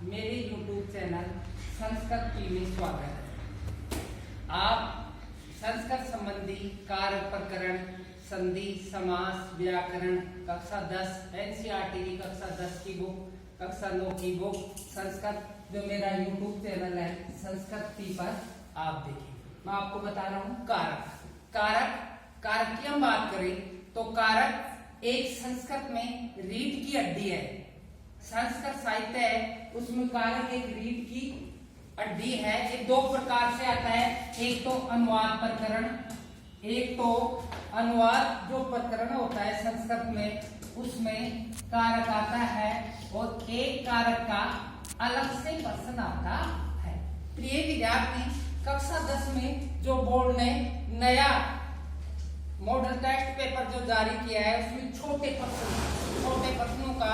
मेरे YouTube channel Sanskrit की में स्वागत है। आप संस्कृत संबंधी कारक प्रकरण, संधि, समास, व्याकरण कक्षा 10 एनसीईआरटी की कक्षा 10 की बुक, कक्षा 9 की बुक संस्कृत जो मेरा YouTube चैनल है संस्कृत की पर आप देखिए। मैं आपको बता रहा हूँ कारक की हम बात करें तो कारक एक संस्कृत में रीढ़ की हड्डी है। संस्कृत साहित्य है उसमें कारक एक रीढ़ की हड्डी है। ये दो प्रकार से आता है, एक तो अनुवाद प्रकरण, एक तो अनुवाद जो प्रकरण होता है संस्कृत में उसमें कारक आता है और एक कारक का अलग से प्रश्न आता है। प्रिय विद्यार्थी, कक्षा 10 में जो बोर्ड ने नया मॉडल टेस्ट पेपर जो जारी किया है उसमें छोटे प्रश्नों का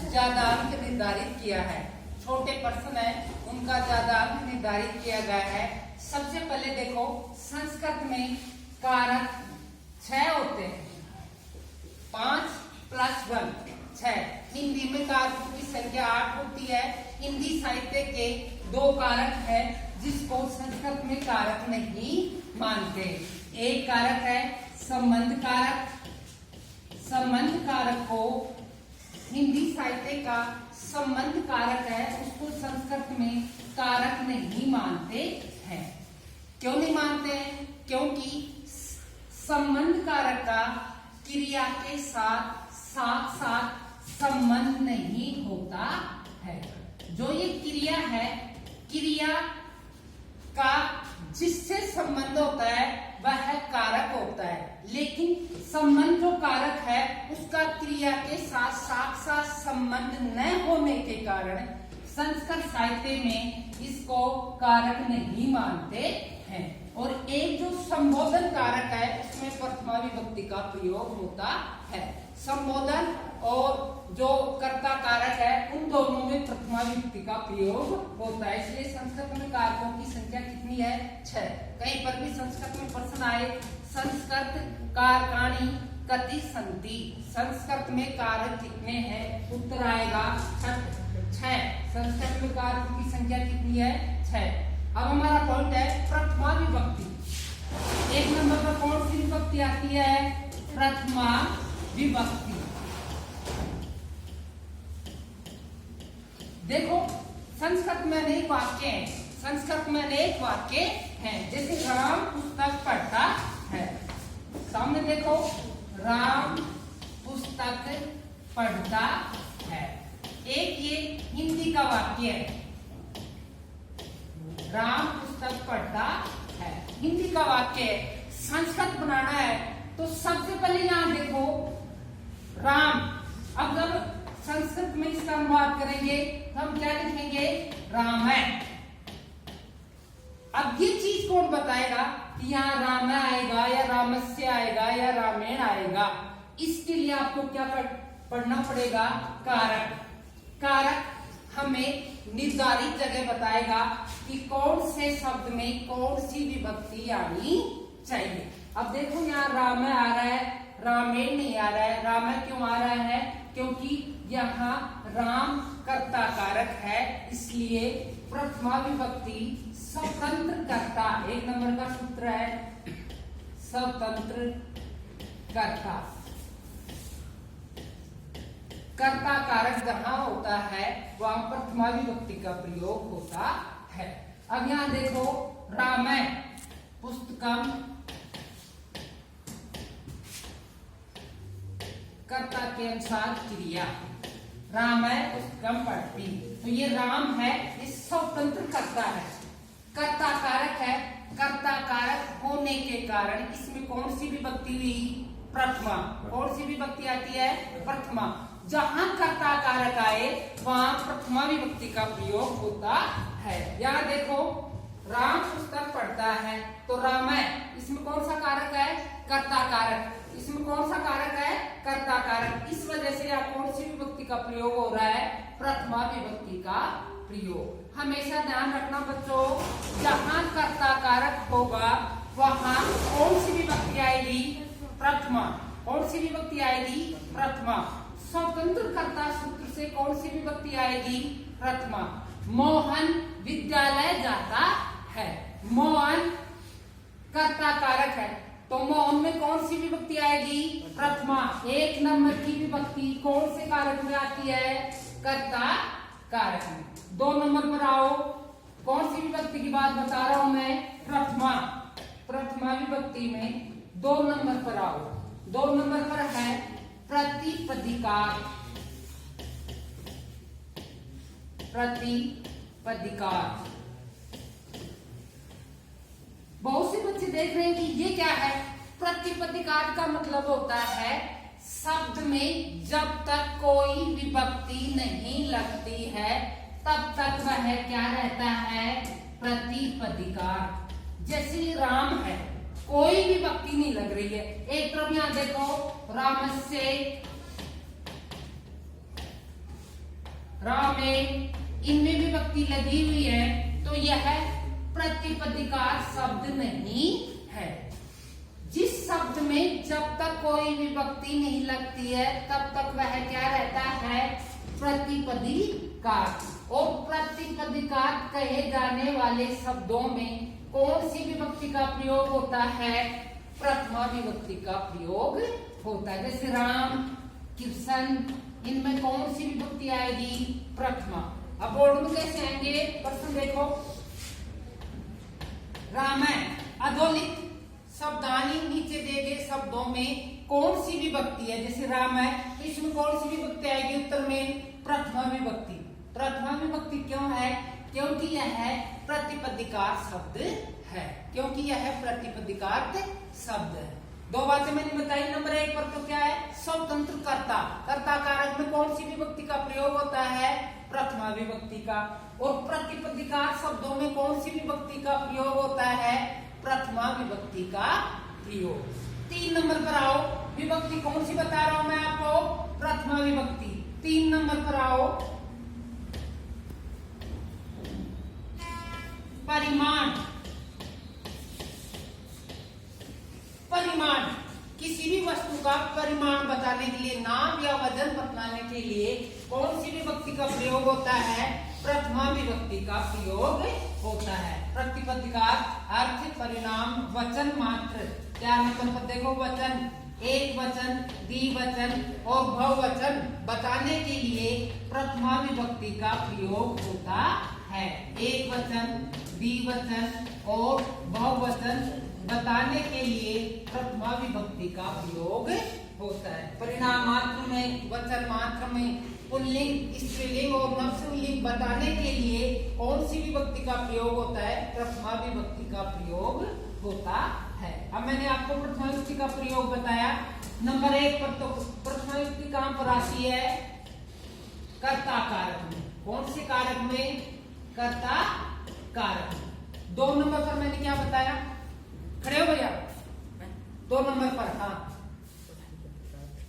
ज्यादा अंक निर्धारित किया है। छोटे प्रश्न है उनका ज्यादा अंक निर्धारित किया गया है। सबसे पहले देखो, संस्कृत में कारक 6 होते हैं, 5 + 1 6। हिंदी में कारकों की संख्या 8 होती है। हिंदी साहित्य के 2 कारक है जिसको संस्कृत में कारक नहीं मानते। एक कारक है संबंध कारक। संबंध कारक को हिंदी साहित्य का संबंध कारक है, उसको संस्कृत में कारक नहीं मानते हैं। क्यों नहीं मानते हैं? क्योंकि संबंध कारक का क्रिया के साथ साथ संबंध नहीं होता है। जो ये क्रिया है, क्रिया का जिससे संबंध होता है वह कारक होता है, लेकिन संबंध जो कारक है उसका क्रिया के साथ संबंध न होने के कारण संस्कृत साहित्य में इसको कारक नहीं मानते हैं। और एक जो संबोधन कारक है उसमें प्रथमा विभक्ति का प्रयोग होता है। संबोधन और जो कर्ता कारक है उन दोनों में प्रथमा विभक्ति का प्रयोग होता है। इसलिए संस्कृत में कारकों की संख्या कितनी है? 6। कहीं पर भी संस्कृत में प्रश्न आए, संस्कृत कारकाणि कति सन्ति, संस्कृत में कारक कितने हैं? उत्तर आएगा 6। संस्कृत में कारकों की संख्या कितनी है? 6। अब हमारा पॉइंट है प्रथमा विभक्ति। 1 नंबर पर कौन सी विभक्ति आती है? प्रथमा विभक्ति। देखो, संस्कृत में अनेक वाक्य हैं। संस्कृत में अनेक वाक्य हैं, जैसे राम पुस्तक पढ़ता है। सामने देखो, राम पुस्तक पढ़ता है। एक ये हिंदी का वाक्य है, राम पुस्तक पढ़ता है, हिंदी का वाक्य है। संस्कृत बनाना है तो सबसे पहले यहां देखो राम। अब जब संस्कृत में इसका अनुवाद करेंगे तो हम क्या लिखेंगे? रामायण। अब ये चीज कौन बताएगा कि यहाँ राम आएगा या रामस्य आएगा या रामायण आएगा? इसके लिए आपको क्या पढ़ना पड़ेगा? कारक। कारक हमें निर्धारित जगह बताएगा कि कौन से शब्द में कौन सी विभक्ति आनी चाहिए। अब देखो, यहाँ राम आ रहा है, रामायण नहीं आ रहा है। राम क्यों आ रहा है? क्योंकि यहाँ राम कर्ता कारक है, इसलिए प्रथमा विभक्ति स्वतंत्र कर्ता। 1 नंबर का सूत्र है स्वतंत्र कर्ता। कर्ता कारक जहां होता है वहां प्रथमा विभक्ति का प्रयोग होता है। अब यहां देखो, रामायण पुस्तकम कर्ता के अनुसार क्रिया, रामायण पुस्तकम पढ़ती, तो ये राम है, ये स्वतंत्र कर्ता है, कर्ता कारक है। कर्ता कारक होने के कारण इसमें कौन सी विभक्ति हुई? प्रथमा। कौन सी विभक्ति आती है? प्रथमा। जहां कर्ता कारक आए वहां प्रथमा विभक्ति का प्रयोग होता है। यहाँ देखो, राम पुस्तक पढ़ता है तो रामायण, इसमें कौन सा कारक है? कर्ता कारक। इसमें कौन सा कारक है? कर्ता कारक। इस वजह से यहाँ कौन सी विभक्ति का प्रयोग हो रहा है? प्रथमा विभक्ति का प्रयोग। हमेशा ध्यान रखना बच्चों, जहां कर्ता कारक होगा वहां कौन सी विभक्ति आएगी? प्रथमा। कौन सी विभक्ति आएगी? प्रथमा। स्वतंत्रकर्ता सूत्र से कौन सी विभक्ति आएगी? प्रथमा। मोहन विद्यालय जाता है। मोहन कर्ता कारक है, तो मोहन में कौन सी विभक्ति आएगी? प्रथमा। एक नंबर की विभक्ति कौन से कारक में आती है? कर्ता कारक में। 2 नंबर पर आओ, कौन सी विभक्ति की बात बता रहा हूं मैं? प्रथमा। प्रथमा विभक्ति में 2 नंबर पर आओ। 2 नंबर पर है प्रतिपदिकार। प्रतिपदिकार। बहुत से बच्चे देख रहे हैं कि ये क्या है? प्रतिपदिकार का मतलब होता है शब्द में जब तक कोई विभक्ति नहीं लगती है तब तक वह क्या रहता है? प्रतिपदिकार। जैसे राम है, कोई विभक्ति नहीं लग रही है। एक तरफ यहां देखो, रामस्य, रामे, इनमें विभक्ति लगी हुई है, तो यह प्रतिपदिकार शब्द नहीं है। जिस शब्द में जब तक कोई विभक्ति नहीं लगती है तब तक वह क्या रहता है? प्रतिपदिकार। और प्रतिपदिकार कहे जाने वाले शब्दों में कौन सी विभक्ति का प्रयोग होता है? प्रथमा विभक्ति का प्रयोग होता है। जैसे राम, कृष्ण, इनमें कौन सी विभक्ति आएगी? प्रथमा। अब बोर्ड में कैसे आएंगे? प्रश्न देखो, रामायण अधोलिखित शब्दानी नीचे दिए गए शब्दों में कौन सी विभक्ति है? जैसे राम है, तो इसमें कौन सी विभक्ति आएगी? उत्तर में प्रथमा विभक्ति। प्रथमा विभक्ति क्यों है? क्योंकि यह प्रतिपदिकार शब्द है। क्योंकि यह प्रतिपदिकार शब्द है। 2 बातें मैंने बताई। नंबर 1 पर तो क्या है? स्वतंत्रकर्ता। कर्ता कारक में कौन सी विभक्ति का प्रयोग होता है? प्रथमा विभक्ति का। और प्रतिपदिकार शब्दों में कौन सी विभक्ति का प्रयोग होता है? प्रथमा विभक्ति का प्रयोग। 3 नंबर पर आओ, विभक्ति कौन सी बता रहा हूं मैं आपको? प्रथमा विभक्ति। 3 नंबर पर आओ, परिमाण। परिमाण, किसी भी वस्तु का परिमाण बताने के लिए, नाप या वजन बताने के लिए कौन सी विभक्ति का प्रयोग होता है? प्रथमा विभक्ति का प्रयोग होता है। प्रतिपदिकार, अर्थ, परिणाम, वचन मात्र। 4 नंबर पर देखो, वचन, एक वचन, द्विवचन और बहुवचन बताने के लिए प्रथमा विभक्ति का प्रयोग होता है। एक वचन, द्विवचन और बहुवचन बताने के लिए प्रथमा विभक्ति का प्रयोग होता है। परिणाम मात्र में, वचन मात्र में, पुल्लिंग, स्त्रीलिंग और नपुंसकलिंग बताने के लिए कौन सी विभक्ति का प्रयोग होता है? प्रथमा विभक्ति का प्रयोग होता है। अब मैंने आपको प्रथमा विभक्ति का प्रयोग बताया। नंबर 1 पर तो प्रथमा विभक्ति कहां पर आती है? कर्ता कारक में। कौन से कारक में? कर्ता कारक में। 2 नंबर पर मैंने क्या बताया? खड़े हो भैया। 2 नंबर पर, हाँ,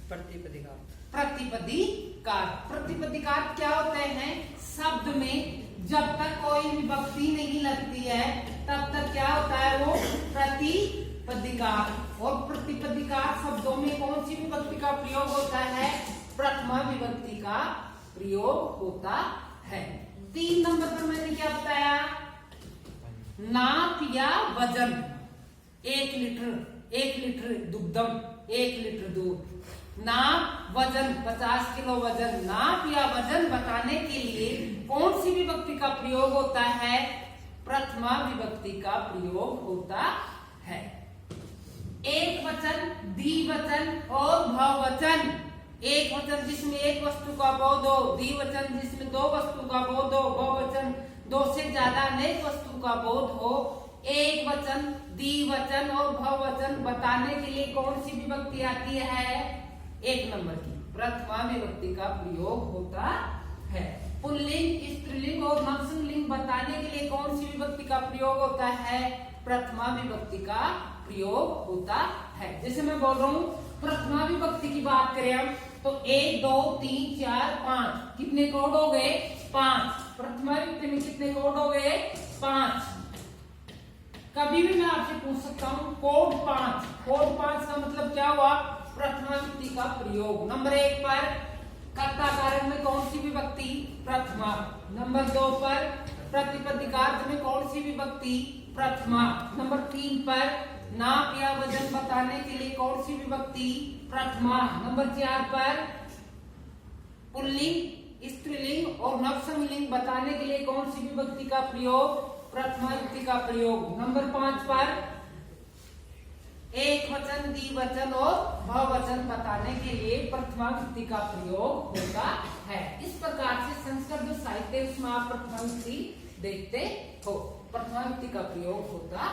प्रतिपदिकार। प्रतिपदिकार। प्रतिपदिकार क्या होते हैं? शब्द में जब तक कोई विभक्ति नहीं लगती है तब तक क्या होता है? वो प्रतिपदिकार। और प्रतिपदिकार शब्दों में कौन सी विभक्ति का प्रयोग होता है? प्रथमा विभक्ति का प्रयोग होता है। 3 नंबर पर मैंने क्या बताया? नाप या वजन। 1 लीटर दुग्धम, 1 लीटर दूध। नाप, वजन, 50 किलो वजन। नाप या वजन बताने के लिए कौन सी विभक्ति का प्रयोग होता है? प्रथमा विभक्ति का प्रयोग होता है। एक वचन, द्विवचन और बहुवचन। एक वचन जिसमें एक वस्तु का बोध हो, द्विवचन जिसमें 2 वस्तु का बोध हो, बहुवचन 2 से ज्यादा अनेक वस्तु का बोध हो। एक वचन, द्विवचन और बहुवचन बताने के लिए कौन सी विभक्ति आती है? 1 नंबर की प्रथमा विभक्ति का प्रयोग होता है। पुल्लिंग, स्त्रीलिंग और नपुंसकलिंग बताने के लिए कौन सी विभक्ति का प्रयोग होता है? प्रथमा विभक्ति का प्रयोग होता है। जैसे मैं बोल रहा हूँ, प्रथमा विभक्ति की बात करें हम तो 1, 2, 3, 4, 5 कितने कोड हो गए? 5। प्रथमा विभक्ति में कितने कोड हो गए? 5। कभी भी मैं आपसे पूछ सकता हूँ कोड 5। कोड 5 का मतलब क्या हुआ? प्रथमा विभक्ति का प्रयोग। नंबर 1 पर कर्ता कारक में कौन सी विभक्ति? प्रथमा। नंबर 2 पर प्रतिपदिकार्थ में कौन सी विभक्ति? प्रथमा। नंबर 3 पर नाप या वजन बताने के लिए कौन सी विभक्ति? प्रथमा। नंबर 4 पर पुल्लिंग, स्त्रीलिंग और नपुंसकलिंग बताने के लिए कौन सी विभक्ति का प्रयोग? प्रथमा विभक्ति का प्रयोग। नंबर 5 पर एक वचन, द्विवचन और बहुवचन बताने के लिए प्रथमा विभक्ति का प्रयोग होता है। इस प्रकार से संस्कृत जो साहित्य उसमें आप प्रथमा विभक्ति देखते हो, प्रथमा विभक्ति का प्रयोग होता